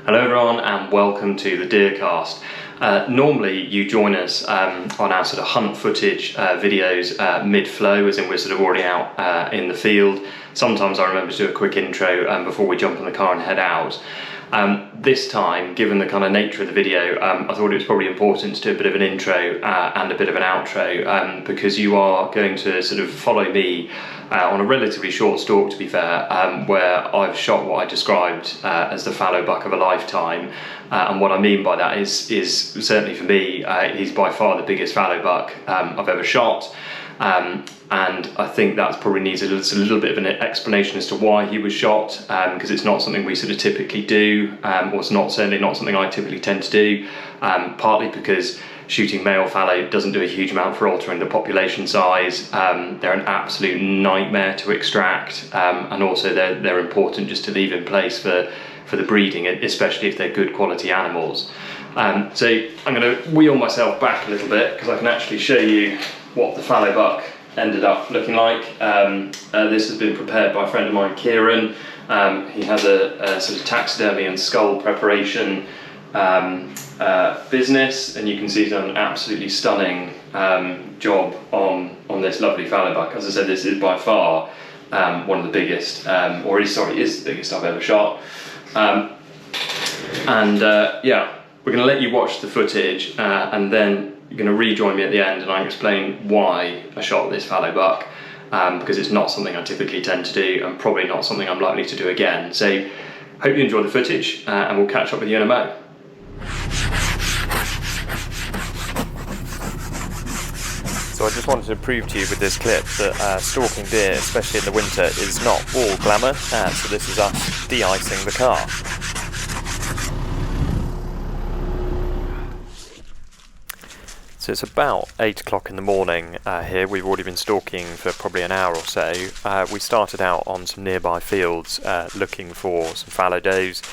Hello everyone and welcome to the Deercast. Normally you join us on our sort of hunt footage videos mid-flow, as in we're sort of already out in the field. Sometimes I remember to do a quick intro before we jump in the car and head out. This time, given the kind of nature of the video, I thought it was probably important to do a bit of an intro and a bit of an outro because you are going to sort of follow me on a relatively short stalk, to be fair, where I've shot what I described as the fallow buck of a lifetime. And what I mean by that is certainly for me, he's by far the biggest fallow buck I've ever shot. And I think that probably needs a little bit of an explanation as to why he was shot, because it's not something we sort of typically do, or it's certainly not something I typically tend to do, partly because shooting male fallow doesn't do a huge amount for altering the population size. They're an absolute nightmare to extract, and also they're important just to leave in place for the breeding, especially if they're good quality animals. So I'm going to wheel myself back a little bit because I can actually show you what the fallow buck ended up looking like. This has been prepared by a friend of mine, Kieran. He has a sort of taxidermy and skull preparation business, and you can see he's done an absolutely stunning job on this lovely fallow buck. As I said, this is by far one of the biggest, is the biggest I've ever shot. Yeah, we're going to let you watch the footage and then you're going to rejoin me at the end and I'll explain why I shot this fallow buck, because it's not something I typically tend to do and probably not something I'm likely to do again. So hope you enjoy the footage and we'll catch up with you in a mo. So I just wanted to prove to you with this clip that stalking deer, especially in the winter, is not all glamour. So this is us de-icing the car. So it's about 8 o'clock in the morning here. We've already been stalking for probably an hour or so. We started out on some nearby fields looking for some fallow does.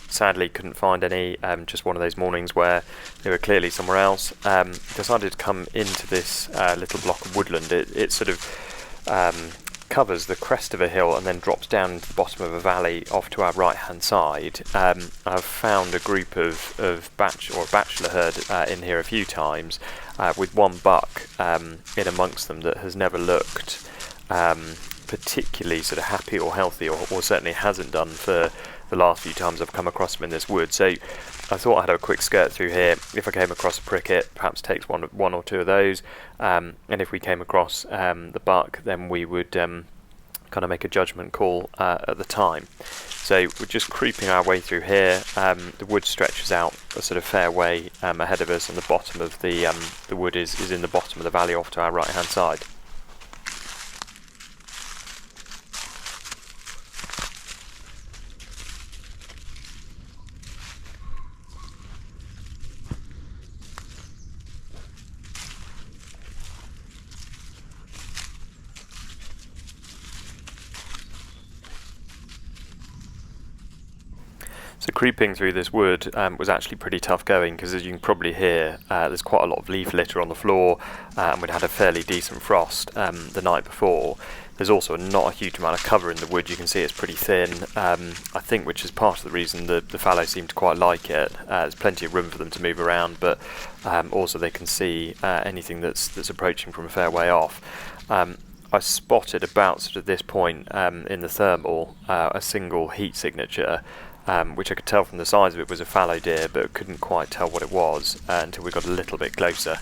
Sadly couldn't find any, just one of those mornings where they were clearly somewhere else. Decided to come into this little block of woodland. It sort of covers the crest of a hill and then drops down into the bottom of a valley off to our right hand side. I've found a group of bachelor herd in here a few times, with one buck in amongst them that has never looked particularly sort of happy or healthy, or certainly hasn't done for the last few times I've come across him in this wood. So I thought I'd have a quick skirt through here. If I came across a pricket, perhaps takes one or two of those, and if we came across the buck, then we would kind of make a judgment call at the time. So we're just creeping our way through here. The wood stretches out a sort of fair way ahead of us, and the bottom of the wood is in the bottom of the valley off to our right hand side. So creeping through this wood was actually pretty tough going, because as you can probably hear, there's quite a lot of leaf litter on the floor, and we'd had a fairly decent frost the night before. There's also not a huge amount of cover in the wood. You can see it's pretty thin, I think, which is part of the reason the fallow seem to quite like it. There's plenty of room for them to move around, but also they can see anything that's approaching from a fair way off. I spotted about sort of this point in the thermal a single heat signature, which I could tell from the size of it was a fallow deer, but couldn't quite tell what it was until we got a little bit closer.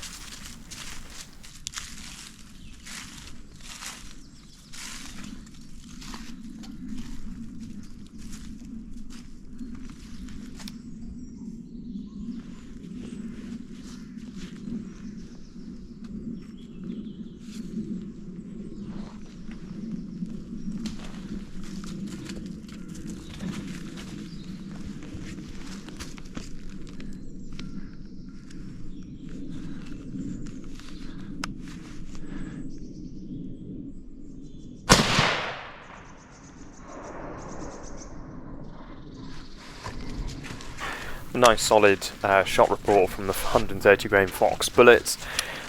Nice solid shot report from the 130 grain Fox bullets.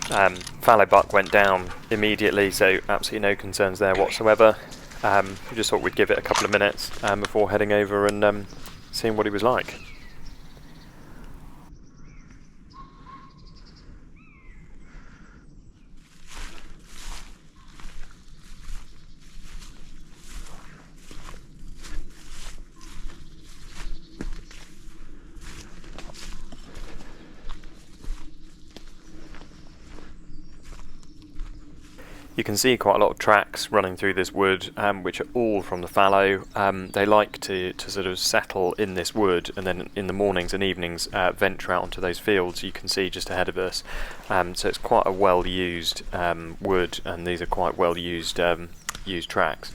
Fallow buck went down immediately, so absolutely no concerns there whatsoever. We just thought we'd give it a couple of minutes before heading over and seeing what he was like. You can see quite a lot of tracks running through this wood, which are all from the fallow. They like to sort of settle in this wood, and then in the mornings and evenings venture out onto those fields you can see just ahead of us. So it's quite a well used wood, and these are quite well used tracks.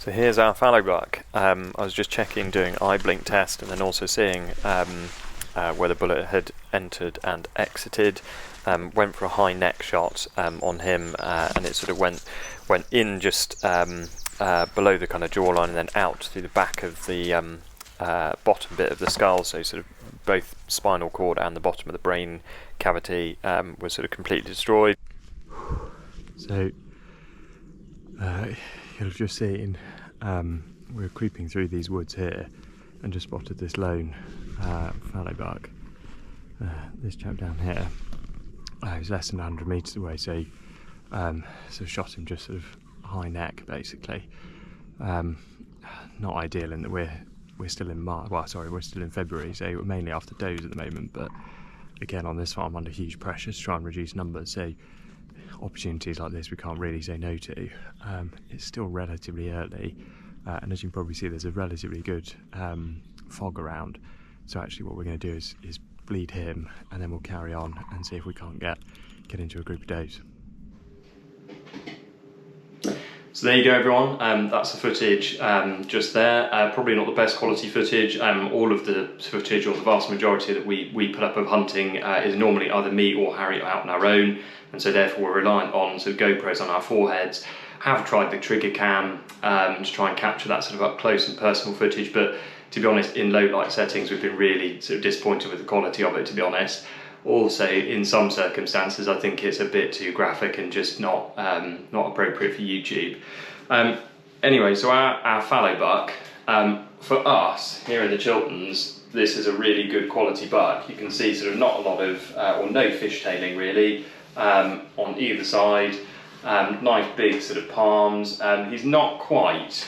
So here's our fallow buck. I was just checking, doing eye blink test, and then also seeing where the bullet had entered and exited. Went for a high neck shot on him, and it sort of went in just below the kind of jawline, and then out through the back of the bottom bit of the skull. So sort of both spinal cord and the bottom of the brain cavity was sort of completely destroyed. So you'll have just seen we're creeping through these woods here and just spotted this lone fallow buck. This chap down here, he's less than 100 metres away, so shot him just sort of high neck basically. Not ideal in that we're still in March. Well, sorry, we're still in February, so we're mainly after does at the moment. But again, on this farm, under huge pressure to try and reduce numbers. So opportunities like this we can't really say no to. It's still relatively early, and as you can probably see, there's a relatively good fog around. So actually what we're going to do is bleed him, and then we'll carry on and see if we can't get into a group of does. So there you go, everyone. That's the footage just there. Probably not the best quality footage. All of the footage, or the vast majority that we put up of hunting, is normally either me or Harry out on our own, and so therefore we're reliant on sort of GoPros on our foreheads. Have tried the trigger cam to try and capture that sort of up close and personal footage, but to be honest, in low light settings, we've been really sort of disappointed with the quality of it, to be honest. Also, in some circumstances, I think it's a bit too graphic and just not appropriate for YouTube. Anyway, so our fallow buck, for us here in the Chilterns, this is a really good quality buck. You can see sort of not a lot of, or no fishtailing really, on either side. Nice big sort of palms. He's not quite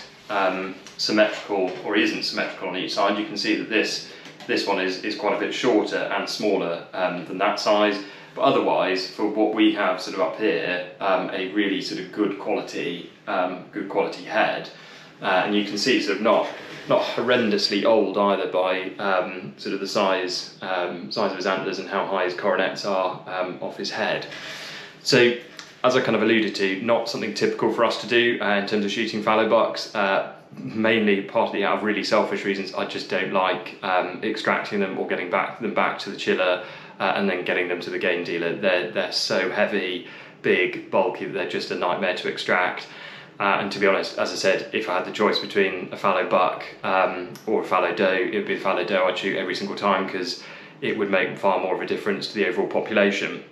symmetrical, or he isn't symmetrical on each side. You can see that this one is quite a bit shorter and smaller than that size, but otherwise, for what we have sort of up here, a really sort of good quality head, and you can see sort of not horrendously old either by sort of the size of his antlers and how high his coronets are off his head. So, as I kind of alluded to, not something typical for us to do in terms of shooting fallow bucks. Mainly partly out of really selfish reasons. I just don't like extracting them or getting them back to the chiller and then getting them to the game dealer. They're so heavy, big, bulky that they're just a nightmare to extract. And to be honest, as I said, if I had the choice between a fallow buck or a fallow doe, it would be a fallow doe I'd shoot every single time, because it would make far more of a difference to the overall population.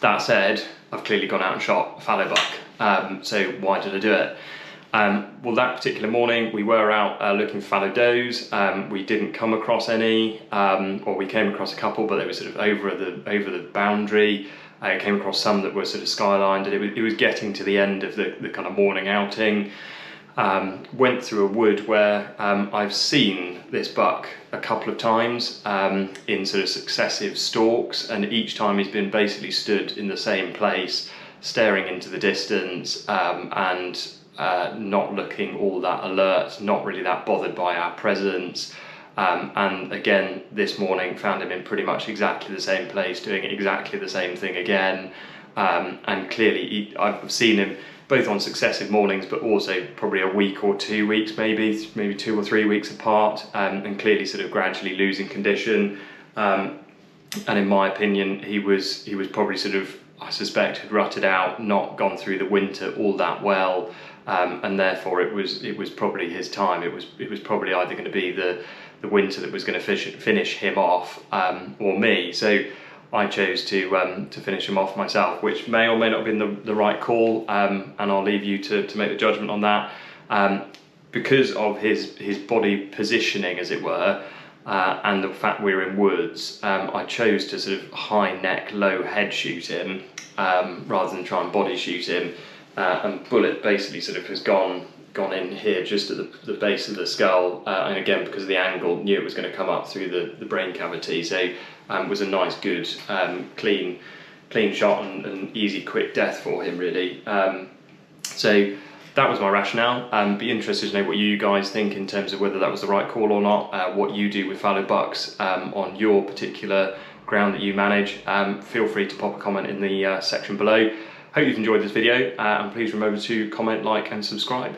That said, I've clearly gone out and shot a fallow buck, so why did I do it? Well, that particular morning we were out looking for fallow does. We didn't come across any, or we came across a couple, but they were sort of over the boundary. I came across some that were sort of skylined, and it was getting to the end of the kind of morning outing. Went through a wood where I've seen this buck a couple of times in sort of successive stalks, and each time he's been basically stood in the same place, staring into the distance, and not looking all that alert, not really that bothered by our presence. And again, this morning found him in pretty much exactly the same place, doing exactly the same thing again. And clearly, I've seen him both on successive mornings, but also probably a week or 2 weeks, maybe 2 or 3 weeks apart, and clearly sort of gradually losing condition. And in my opinion, he was probably sort of, I suspect, had rutted out, not gone through the winter all that well, and therefore it was probably his time. It was probably either going to be the winter that was going to finish him off, or me. So I chose to finish him off myself, which may or may not have been the right call, and I'll leave you to make the judgment on that. Because of his body positioning, as it were, and the fact we were in woods, I chose to sort of high neck, low head shoot him, rather than try and body shoot him, and bullet basically sort of has gone in here just at the base of the skull, and again, because of the angle, knew it was going to come up through the brain cavity. So it was a nice, good, clean shot and easy, quick death for him, really. So that was my rationale. Be interested to know what you guys think in terms of whether that was the right call or not, what you do with fallow bucks on your particular ground that you manage. Feel free to pop a comment in the section below. Hope you've enjoyed this video, and please remember to comment, like and subscribe.